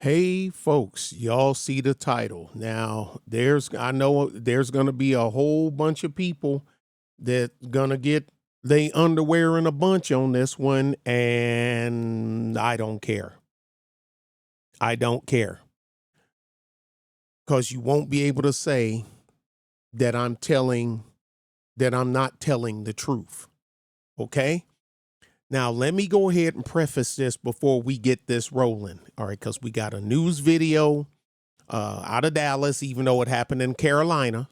Hey folks, y'all see the title. Now, I know there's going to be a whole bunch of people that going to get they underwear in a bunch on this one, and I don't care. I don't care, cuz you won't be able to say that I'm not telling the truth. Okay? Now, let me go ahead and preface this before we get this rolling. All right, cuz we got a news video out of Dallas, even though it happened in Carolina.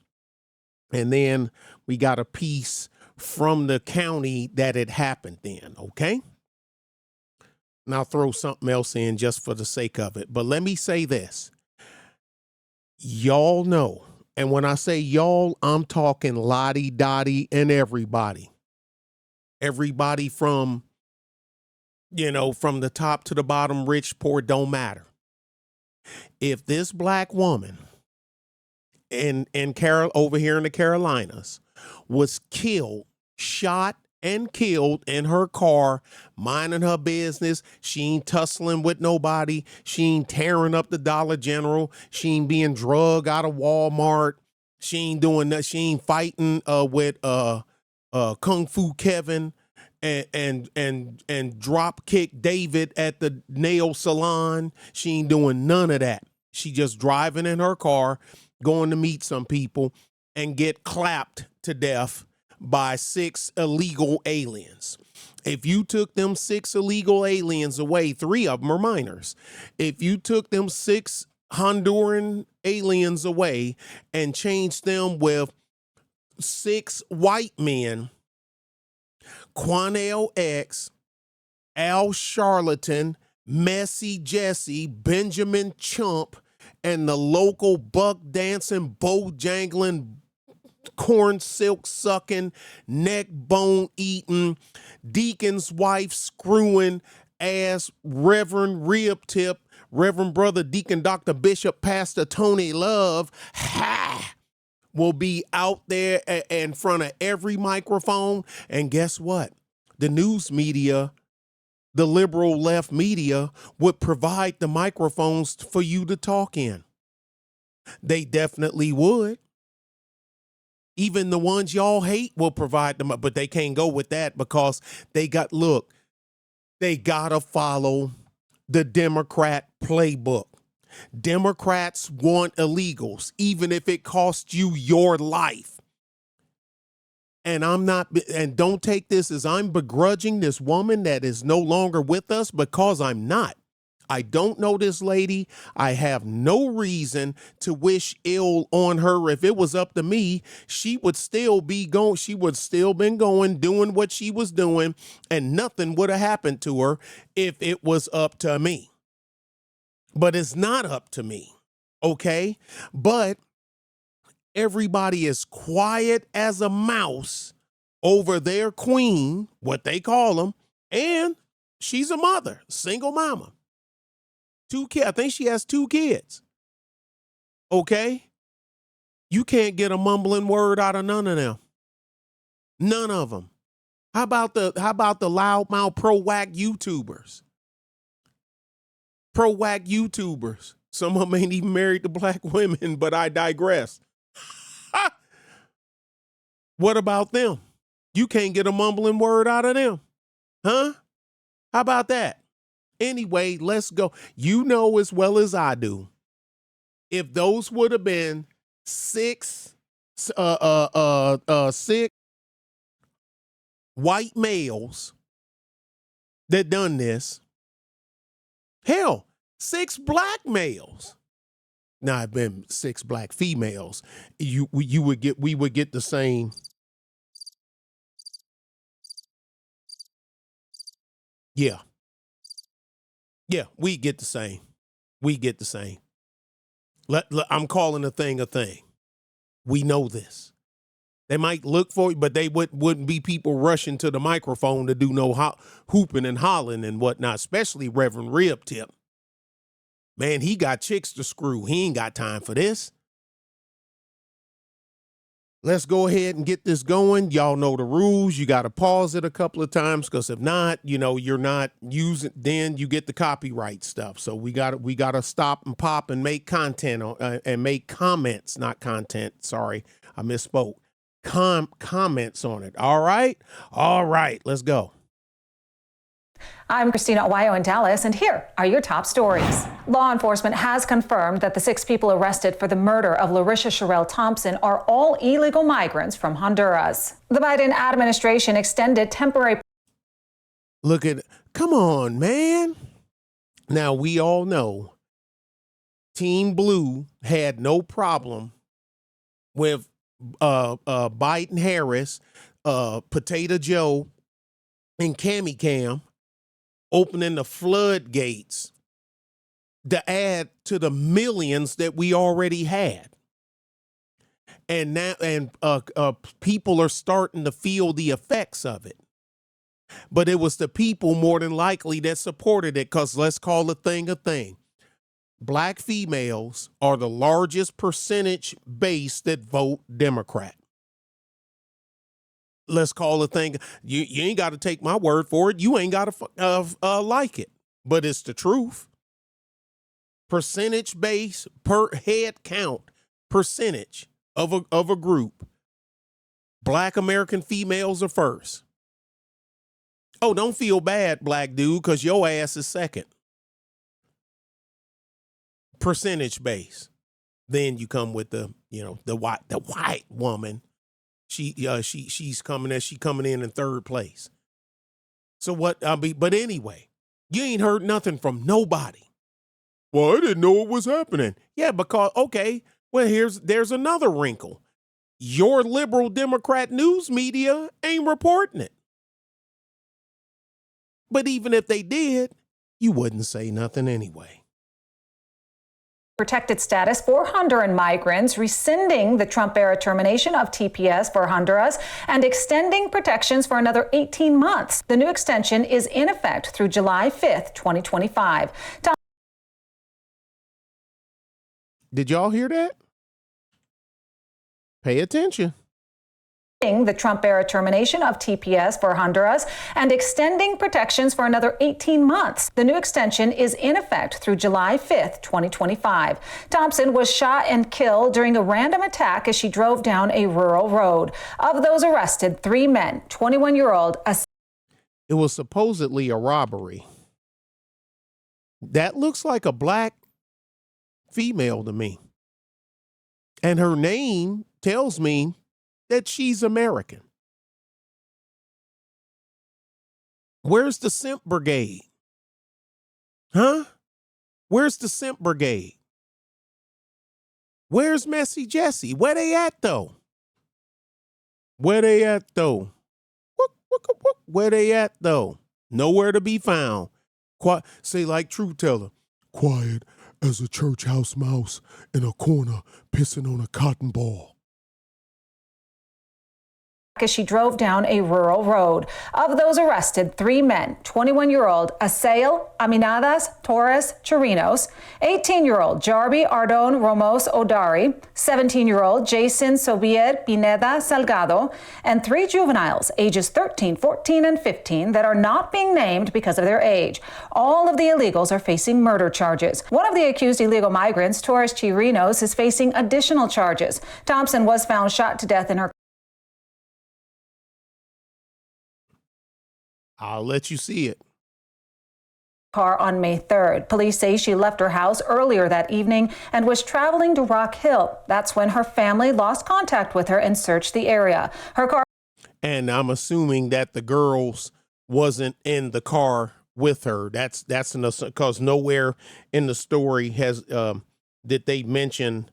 And then we got a piece from the county that it happened in. Okay. And I'll throw something else in just for the sake of it. But let me say this. Y'all know. And when I say y'all, I'm talking Lottie Dottie and everybody. Everybody from the top to the bottom, rich, poor, don't matter. If this black woman over here in the Carolinas was shot and killed in her car, minding her business. She ain't tussling with nobody. She ain't tearing up the Dollar General. She ain't being drug out of Walmart. She ain't doing that. She ain't fighting with Kung Fu Kevin and drop kick David at the nail salon. She ain't doing none of that. She just driving in her car, going to meet some people, and get clapped to death by 6 illegal aliens. If you took them 6 illegal aliens away, 3 of them are minors. If you took them 6 Honduran aliens away and changed them with 6 white men, Quanell X, Al Charlatan, Messy Jesse, Benjamin Chump, and the local buck dancing, bojangling, corn silk sucking, neck bone eating, deacon's wife screwing ass, Reverend Rib Tip, Reverend Brother Deacon Dr. Bishop Pastor Tony Love, will be out there in front of every microphone. And guess what? The news media, the liberal left media, would provide the microphones for you to talk in. They definitely would. Even the ones y'all hate will provide them, but they can't go with that because they gotta follow the Democrat playbook. Democrats want illegals, even if it costs you your life. And don't take this as I'm begrudging this woman that is no longer with us, because I'm not. I don't know this lady. I have no reason to wish ill on her. If it was up to me, she would still be going. She would still been going, doing what she was doing, and nothing would have happened to her if it was up to me. But it's not up to me. Okay. But everybody is quiet as a mouse over their queen, what they call them. And she's a mother, single mama. 2 kids. I think she has 2 kids. Okay. You can't get a mumbling word out of none of them. None of them. How about the loudmouth pro-whack YouTubers? Pro-whack YouTubers. Some of them ain't even married to black women, but I digress. What about them? You can't get a mumbling word out of them. Huh? How about that? Anyway, let's go. You know as well as I do, if those would have been 6 white males that done this, hell, 6 black males. Now, it'd been 6 black females. We would get the same. Yeah. Yeah, we get the same. We get the same. I'm calling a thing a thing. We know this. They might look for it, but they wouldn't be people rushing to the microphone to do no hooping and hollering and whatnot, especially Reverend Rib Tip. Man, he got chicks to screw. He ain't got time for this. Let's go ahead and get this going. Y'all know the rules. You got to pause it a couple of times because if not, you're not using. Then you get the copyright stuff. So we got to stop and pop and make content and make comments, not content. Sorry, I misspoke. Comments on it. All right, let's go. I'm Christina Aguayo in Dallas, and here are your top stories. Law enforcement has confirmed that the 6 people arrested for the murder of Larisha Sherelle Thompson are all illegal migrants from Honduras. The Biden administration extended temporary. Come on, man. Now, we all know Team Blue had no problem with Biden Harris, Potato Joe, and Cammy Cam opening the floodgates to add to the millions that we already had. And now, people are starting to feel the effects of it. But it was the people more than likely that supported it, because let's call a thing a thing. Black females are the largest percentage base that vote Democrat. Let's call a thing. You ain't got to take my word for it. You ain't got to like it, but it's the truth. Percentage base per head count percentage of a group. Black American females are first. Oh, don't feel bad, black dude, because your ass is second. Percentage base. Then you come with the white woman. She's coming in third place. So but anyway, you ain't heard nothing from nobody. Well, I didn't know what was happening. Yeah, because there's another wrinkle. Your liberal Democrat news media ain't reporting it. But even if they did, you wouldn't say nothing anyway. Protected status for Honduran migrants, rescinding the Trump-era termination of TPS for Honduras and extending protections for another 18 months. The new extension is in effect through July 5th, 2025. Did y'all hear that? Pay attention. The Trump-era termination of TPS for Honduras and extending protections for another 18 months. The new extension is in effect through July 5th, 2025. Thompson was shot and killed during a random attack as she drove down a rural road. Of those arrested, 3 men, 21-year-old. It was supposedly a robbery. That looks like a black female to me. And her name tells me that she's American. Where's the Simp Brigade? Huh? Where's the Simp Brigade? Where's Messy Jesse? Where they at, though? Where they at, though? Where they at, though? Nowhere to be found. Say like True Teller. Quiet as a church house mouse in a corner pissing on a cotton ball. As she drove down a rural road. Of those arrested, 3 men, 21-year-old Asael Aminadas Torres Chirinos, 18-year-old Jarby Ardon Ramos Odari, 17-year-old Jason Sobier Pineda Salgado, and 3 juveniles, ages 13, 14, and 15, that are not being named because of their age. All of the illegals are facing murder charges. One of the accused illegal migrants, Torres Chirinos, is facing additional charges. Thompson was found shot to death in her. I'll let you see it. Car on May 3rd. Police say she left her house earlier that evening and was traveling to Rock Hill. That's when her family lost contact with her and searched the area. Her car. And I'm assuming that the girls wasn't in the car with her. That's because nowhere in the story has did they mention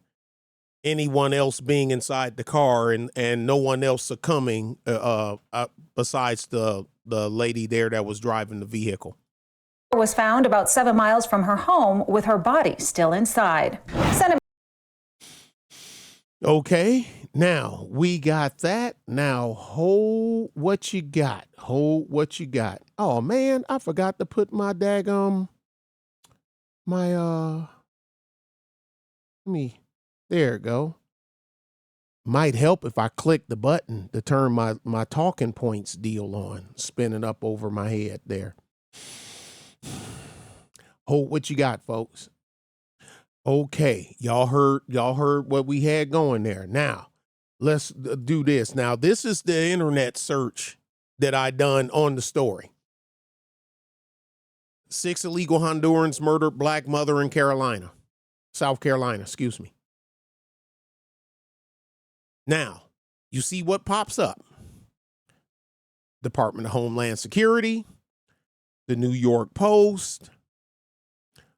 anyone else being inside the car and no one else succumbing besides the lady there that was driving the vehicle. Was found about 7 miles from her home with her body still inside. Okay, now we got that. Now hold what you got. Hold what you got. Oh man, I forgot to put my daggum there it go. Might help if I click the button to turn my talking points deal on, spinning up over my head there. Hold what you got, folks. Okay, y'all heard what we had going there. Now, let's do this. Now, this is the internet search that I done on the story. 6 illegal Hondurans murdered black mother in South Carolina, excuse me. Now, you see what pops up. Department of Homeland Security, the New York Post,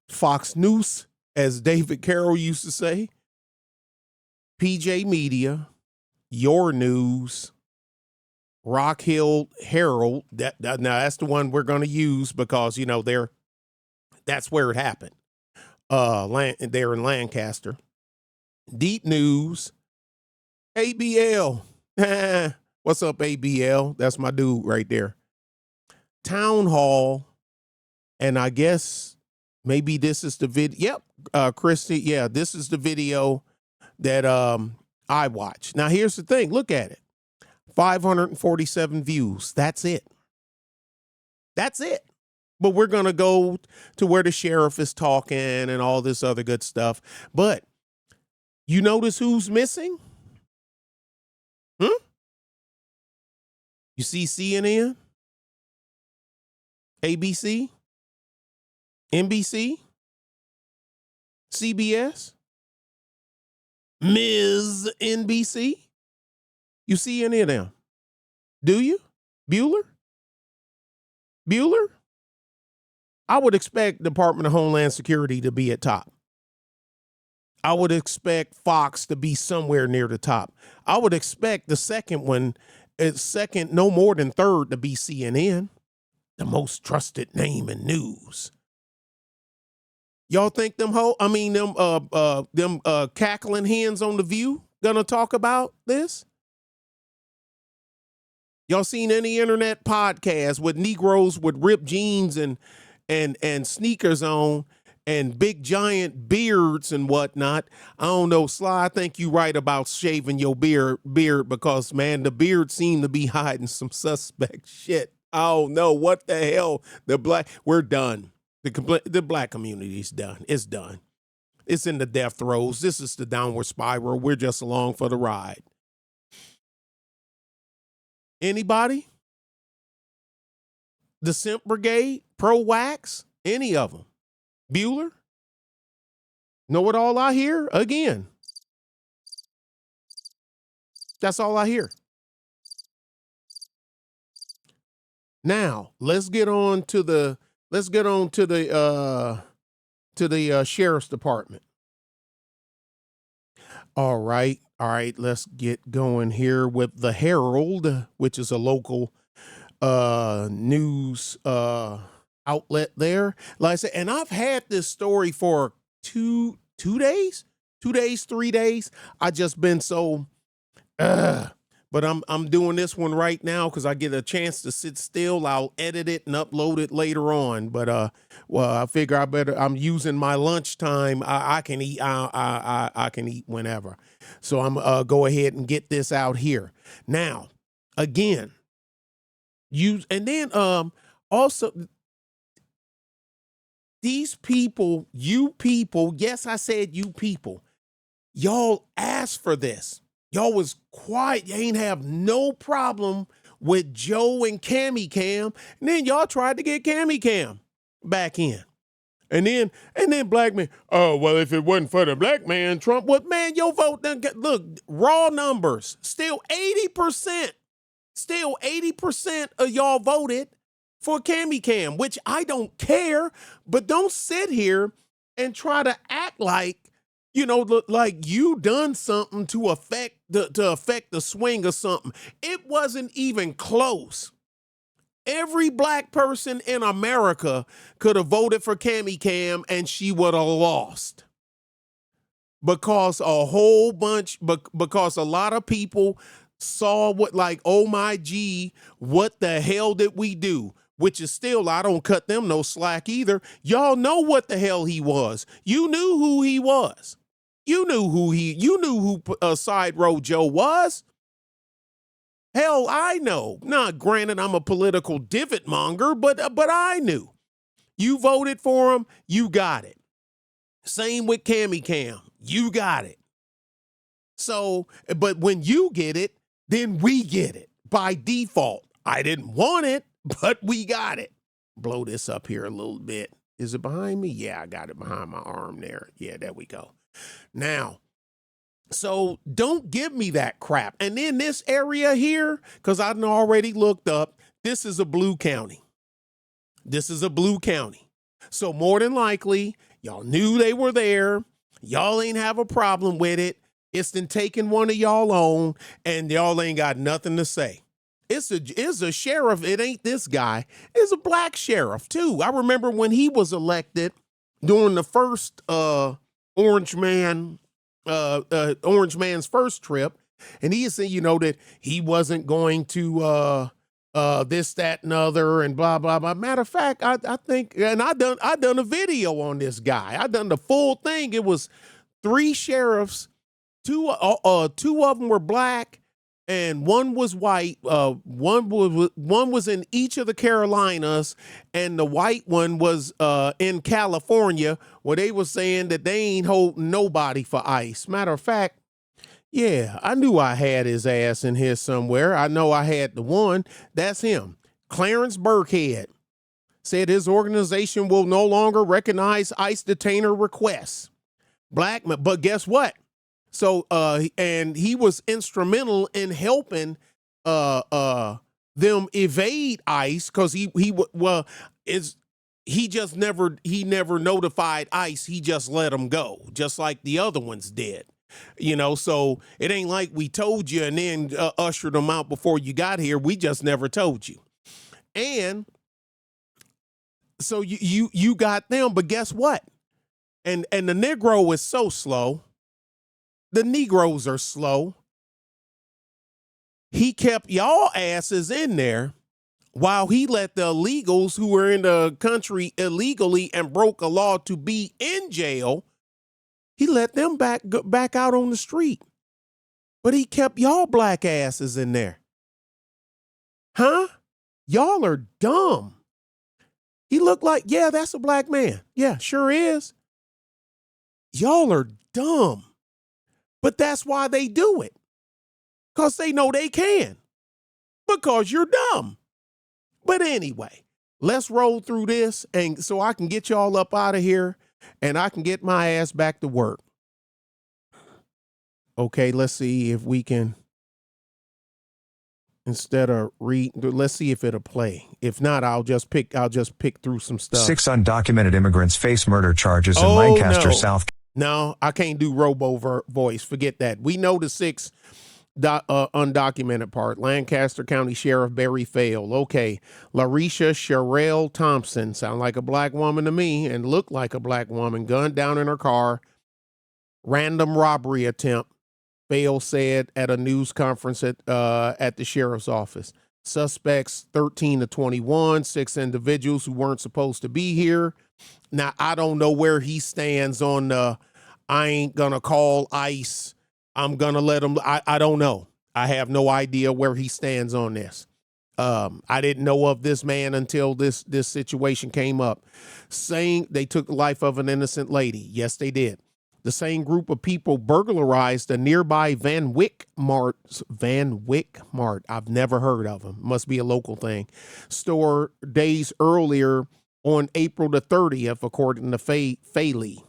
Fox News, as David Carroll used to say, PJ Media, Your News, Rock Hill Herald. Now that's the one we're going to use because, you know, that's where it happened. They're in Lancaster. Deep News, ABL. What's up, ABL? That's my dude right there. Town Hall. And I guess maybe this is the video. Yep, Christy. Yeah, this is the video that I watched. Now, here's the thing. Look at it. 547 views. That's it. That's it. But we're going to go to where the sheriff is talking and all this other good stuff. But you notice who's missing? You see CNN, ABC, NBC, CBS, Ms. NBC. You see any of them? Do you? Bueller? I would expect Department of Homeland Security to be at top. I would expect Fox to be somewhere near the top. I would expect the second one, no more than third, to be CNN, the most trusted name in news. Y'all think them cackling hens on The View gonna talk about this? Y'all seen any internet podcast with Negroes with ripped jeans and sneakers on and big giant beards and whatnot? I don't know, Sly, I think you right about shaving your beard because, man, the beard seemed to be hiding some suspect shit. I don't know what the hell. We're done. The black community's done. It's done. It's in the death throes. This is the downward spiral. We're just along for the ride. Anybody? The Simp Brigade, Pro Wax, any of them? Bueller? Know what all I hear? Again. That's all I hear. Now, let's get on to the sheriff's department. All right, let's get going here with the Herald, which is a local news outlet there. Like I said, and I've had this story for 3 days. I just been so but I'm doing this one right now because I get a chance to sit still. I'll edit it and upload it later on. But I figure I'm using my lunchtime. I can eat. I can eat whenever. So I'm go ahead and get this out here now. Again, also these people, you people. Yes, I said you people. Y'all asked for this. Y'all was quiet. You ain't have no problem with Joe and Cammy Cam. And then y'all tried to get Cammy Cam back in. And then black man, oh, well, if it wasn't for the black man, Trump would, man, your vote done look, raw numbers, still 80% of y'all voted for Cammy Cam, which I don't care, but don't sit here and try to act like, you know, like you done something to affect the swing or something. It wasn't even close. Every black person in America could have voted for Cammy Cam and she would have lost. Because because a lot of people saw what, like, oh my G, what the hell did we do? Which is still, I don't cut them no slack either. Y'all know what the hell he was. You knew who he was. You knew who Side Road Joe was. Hell, I know. Now, granted, I'm a political divot monger, but I knew. You voted for him, you got it. Same with Cammy Cam, you got it. So, but when you get it, then we get it by default. I didn't want it, but we got it. Blow this up here a little bit. Is it behind me? Yeah, I got it behind my arm there. Yeah, there we go. Now, so don't give me that crap. And in this area here, because I've already looked up, this is a blue county. This is a blue county. So more than likely, y'all knew they were there. Y'all ain't have a problem with it. It's been taking one of y'all on, and y'all ain't got nothing to say. It's a sheriff. It ain't this guy. It's a black sheriff too. I remember when he was elected during the first Orange Man's first trip, and he said, that he wasn't going to this, that, and other, and blah blah blah. Matter of fact, I think, and I done a video on this guy. I done the full thing. It was 3 sheriffs. Two of them were black, and one was white. One was in each of the Carolinas, and the white one was in California, where they were saying that they ain't holding nobody for ICE. Matter of fact, yeah, I knew I had his ass in here somewhere. I know I had the one. That's him. Clarence Burkhead said his organization will no longer recognize ICE detainer requests. Black, but guess what? So, and he was instrumental in helping them evade ICE, because he never notified ICE. He just let them go, just like the other ones did. So it ain't like we told you and then ushered them out before you got here. We just never told you. And so you got them, but guess what? And the Negro is so slow. The Negroes are slow. He kept y'all asses in there while he let the illegals who were in the country illegally and broke a law to be in jail, he let them back out on the street. But he kept y'all black asses in there. Huh? Y'all are dumb. He looked like, yeah, that's a black man. Yeah, sure is. Y'all are dumb. But that's why they do it. Because they know they can. Because you're dumb. But anyway, let's roll through this, and so I can get y'all up out of here and I can get my ass back to work. Okay, let's see if we can, instead of let's see if it'll play. If not, I'll just pick through some stuff. 6 undocumented immigrants face murder charges in Lancaster, South. No, I can't do voice. Forget that. We know the 6 undocumented part. Lancaster County Sheriff Barry Fail. Okay. Larisha Sherelle Thompson. Sound like a black woman to me and looked like a black woman. Gunned down in her car. Random robbery attempt. Fail said at a news conference at the sheriff's office. Suspects 13 to 21. 6 individuals who weren't supposed to be here. Now, I don't know where he stands on I ain't gonna call ICE. I'm gonna let him. I don't know. I have no idea where he stands on this. I didn't know of this man until this situation came up. Saying they took the life of an innocent lady. Yes, they did. The same group of people burglarized a nearby Van Wyck Mart. I've never heard of them. Must be a local thing. Store days earlier on April the 30th, according to Faley.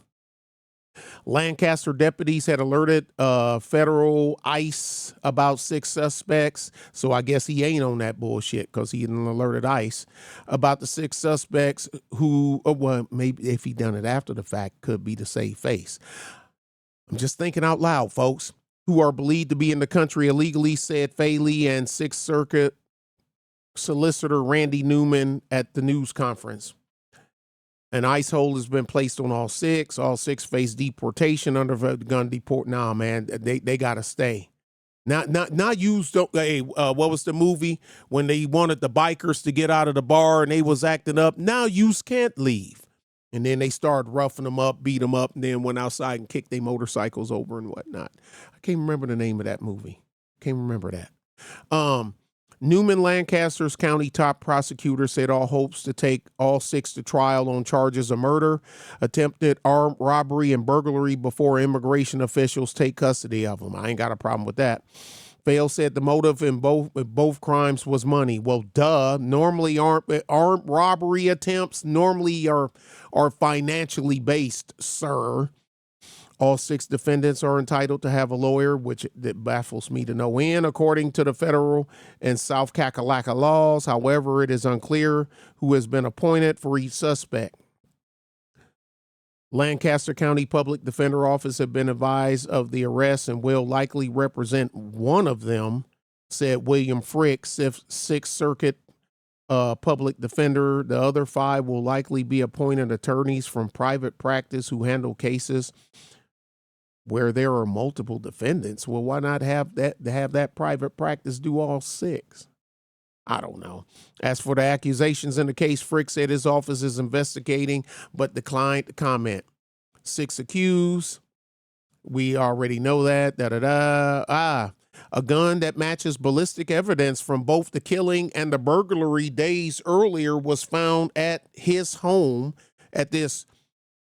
Lancaster deputies had alerted federal ICE about 6 suspects. So I guess he ain't on that bullshit because he didn't alerted ICE about the 6 suspects who, well, maybe if he done it after the fact, could be to save face. I'm just thinking out loud, folks, who are believed to be in the country illegally, said Faley and 6th Circuit Solicitor Randy Newman at the news conference. An ICE hold has been placed on all 6. All 6 face deportation under gun deport. Nah, man, they gotta stay. Not used. Hey, what was the movie when they wanted the bikers to get out of the bar and they was acting up? Now yous can't leave. And then they started roughing them up, beat them up, and then went outside and kicked their motorcycles over and whatnot. I can't remember the name of that movie. Can't remember that. Newman Lancaster's county top prosecutor said all hopes to take all 6 to trial on charges of murder, attempted armed robbery, and burglary before immigration officials take custody of them. I ain't got a problem with that. Vale said the motive in both crimes was money. Well, duh. Normally, armed robbery attempts normally are financially based, sir. All 6 defendants are entitled to have a lawyer, which that baffles me to no end, according to the federal and South Kakalaka laws. However, it is unclear who has been appointed for each suspect. Lancaster County Public Defender Office have been advised of the arrest and will likely represent one of them, said William Frick, 6th Circuit Public Defender. The other 5 will likely be appointed attorneys from private practice who handle cases where there are multiple defendants. Well, why not have that private practice do all 6? I don't know. As for the accusations in the case, Frick said his office is investigating, but declined to comment. 6 accused. We already know that. A gun that matches ballistic evidence from both the killing and the burglary days earlier was found at his home, at this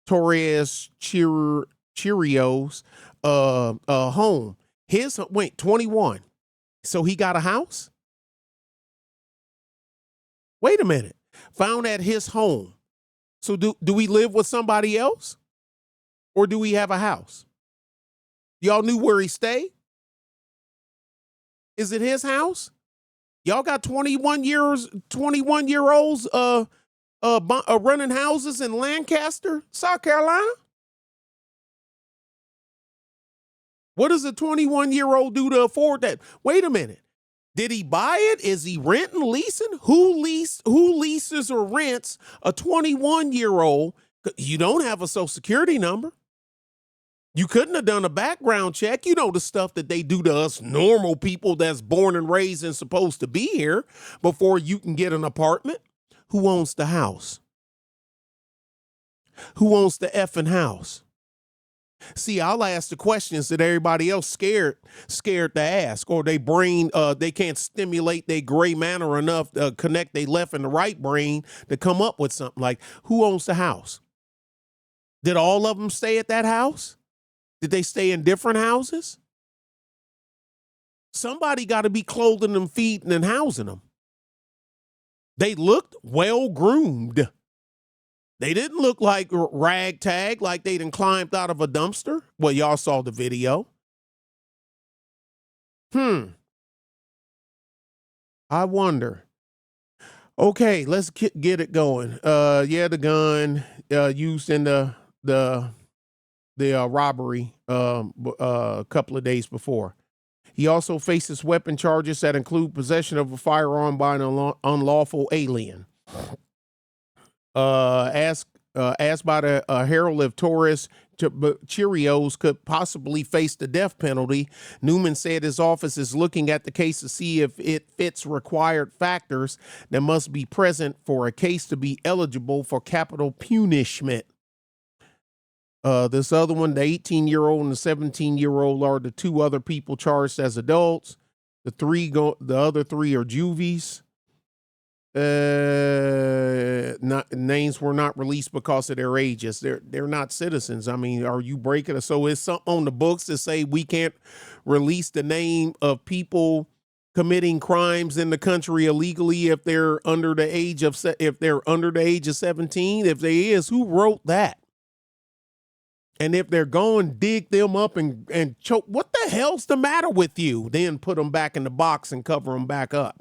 Torres Cheerios home. 21. So he got a house? Wait a minute. Found at his home. So do we live with somebody else? Or do we have a house? Y'all knew where he stayed? Is it his house? Y'all got 21-year-olds running houses in Lancaster, South Carolina? What does a 21-year-old do to afford that? Wait a minute. Did he buy it? Is he renting, leasing? Who leases or rents a 21-year-old? You don't have a social security number. You couldn't have done a background check. You know, the stuff that they do to us normal people that's born and raised and supposed to be here before you can get an apartment. Who owns the house? Who owns the effing house? See, I'll ask the questions that everybody else scared to ask, or they brain, they can't stimulate their gray matter enough to connect their left and the right brain to come up with something like, who owns the house? Did all of them stay at that house? Did they stay in different houses? Somebody got to be clothing them, feeding and housing them. They looked well groomed. They didn't look like ragtag, like they done climbed out of a dumpster. Well, y'all saw the video. I wonder. Okay, let's get it going. The gun used in the robbery a couple of days before. He also faces weapon charges that include possession of a firearm by an unlawful alien. Asked by the Herald if Torres Cheerios could possibly face the death penalty, Newman said his office is looking at the case to see if it fits required factors that must be present for a case to be eligible for capital punishment. This other one, the 18-year-old and the 17-year-old, are the 2 other people charged as adults. The other 3 are juvies. Names were not released because of their ages. They're not citizens. I mean, are you breaking it? So it's something on the books to say we can't release the name of people committing crimes in the country illegally if they're under the age of 17. If there is, who wrote that? And if they're going, dig them up and choke. What the hell's the matter with you? Then put them back in the box and cover them back up.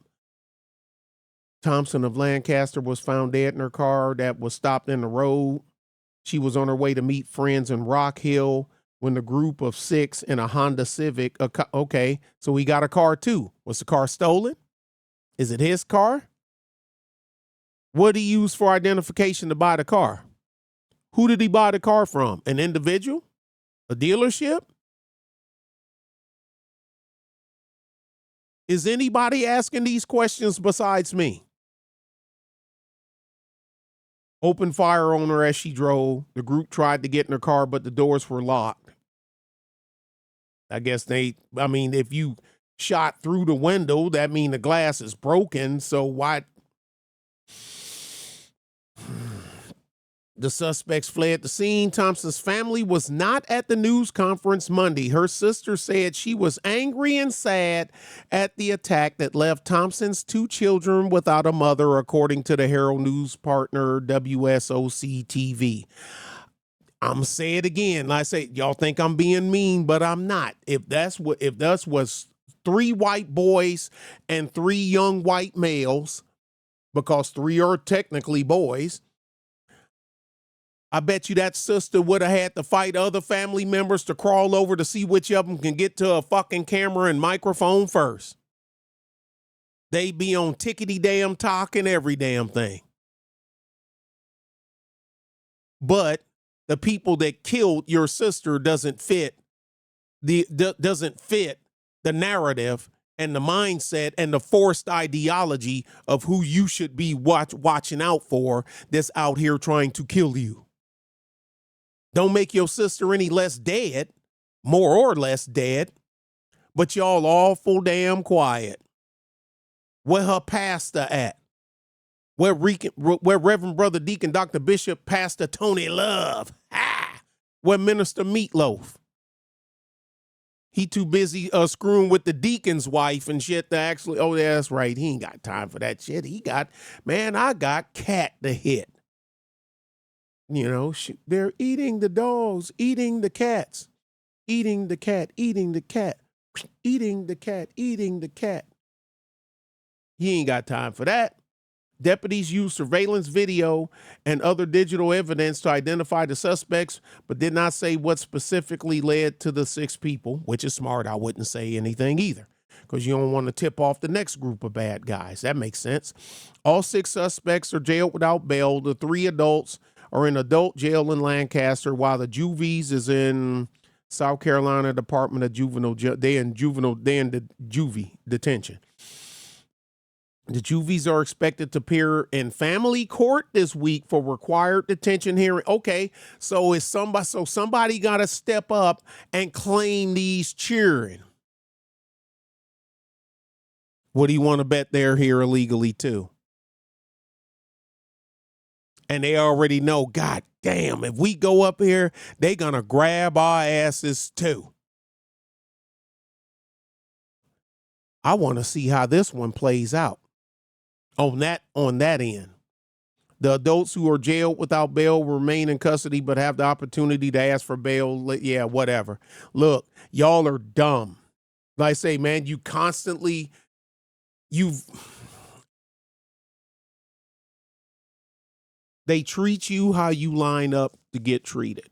Thompson of Lancaster was found dead in her car that was stopped in the road. She was on her way to meet friends in Rock Hill when the group of 6 in a Honda Civic. Okay, so he got a car too. Was the car stolen? Is it his car? What did he use for identification to buy the car? Who did he buy the car from? An individual? A dealership? Is anybody asking these questions besides me? opened fire on her as she drove. The group tried to get in her car, but the doors were locked. I guess if you shot through the window, that means the glass is broken. So why? The suspects fled the scene. Thompson's family was not at the news conference Monday. Her sister said she was angry and sad at the attack that left Thompson's 2 children without a mother, according to the Herald News partner WSOC TV. I'm say it again. Like I say, y'all think I'm being mean, but I'm not. If that was 3 white boys and 3 young white males, because 3 are technically boys, I bet you that sister would have had to fight other family members to crawl over to see which of them can get to a fucking camera and microphone first. They be on tickety damn talk and every damn thing. But the people that killed your sister doesn't fit the narrative and the mindset and the forced ideology of who you should be watching out for that's out here trying to kill you. Don't make your sister any less dead, more or less dead, but y'all awful damn quiet. Where her pastor at? Where Reverend Brother Deacon Dr. Bishop Pastor Tony Love? Where Minister Meatloaf? He too busy screwing with the deacon's wife and shit to actually, oh, yeah, that's right. He ain't got time for that shit. I got cat to hit. You know, they're eating the dogs, eating the cats, eating the cat, eating the cat, eating the cat, eating the cat. He ain't got time for that. Deputies used surveillance video and other digital evidence to identify the suspects, but did not say what specifically led to the 6 people, which is smart. I wouldn't say anything either, because you don't want to tip off the next group of bad guys. That makes sense. All 6 suspects are jailed without bail. The 3 adults are in adult jail in Lancaster, while the juvies is in South Carolina Department of Juvenile. They in the juvie detention. The juvies are expected to appear in family court this week for required detention hearing. Okay, so somebody got to step up and claim these children. What do you want to bet they're here illegally too? And they already know, God damn, if we go up here, they gonna grab our asses too. I want to see how this one plays out. On that end, the adults who are jailed without bail remain in custody but have the opportunity to ask for bail. Yeah, whatever. Look, y'all are dumb. Like I say, man, they treat you how you line up to get treated.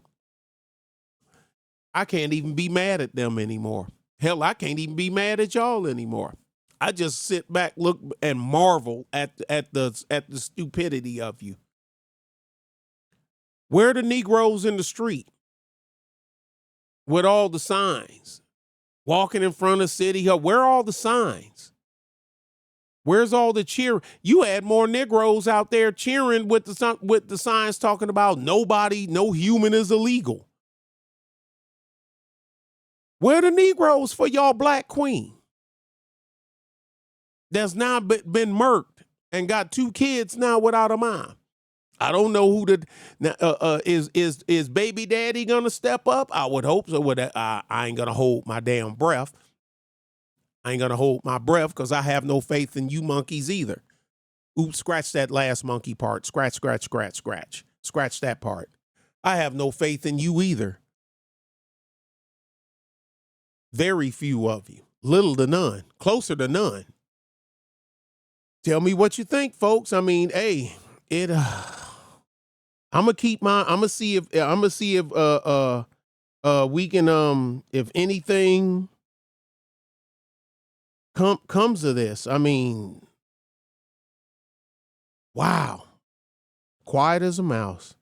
I can't even be mad at them anymore. Hell, I can't even be mad at y'all anymore. I just sit back, look, and marvel at the stupidity of you. Where are the Negroes in the street with all the signs? Walking in front of City Hall. Where are all the signs? Where's all the cheer? You had more Negroes out there cheering with the signs talking about no human is illegal. Where are the Negroes for y'all black queen? That's now been murked and got 2 kids now without a mom. I don't know who is baby daddy gonna step up. I would hope so. I ain't gonna hold my damn breath. I ain't gonna hold my breath because I have no faith in you monkeys either. Oops, scratch that last monkey part. Scratch that part. I have no faith in you either. Very few of you. Little to none. Closer to none. Tell me what you think, folks. I mean, hey, I'm gonna see if we can if anything comes of this. I mean, wow. Quiet as a mouse.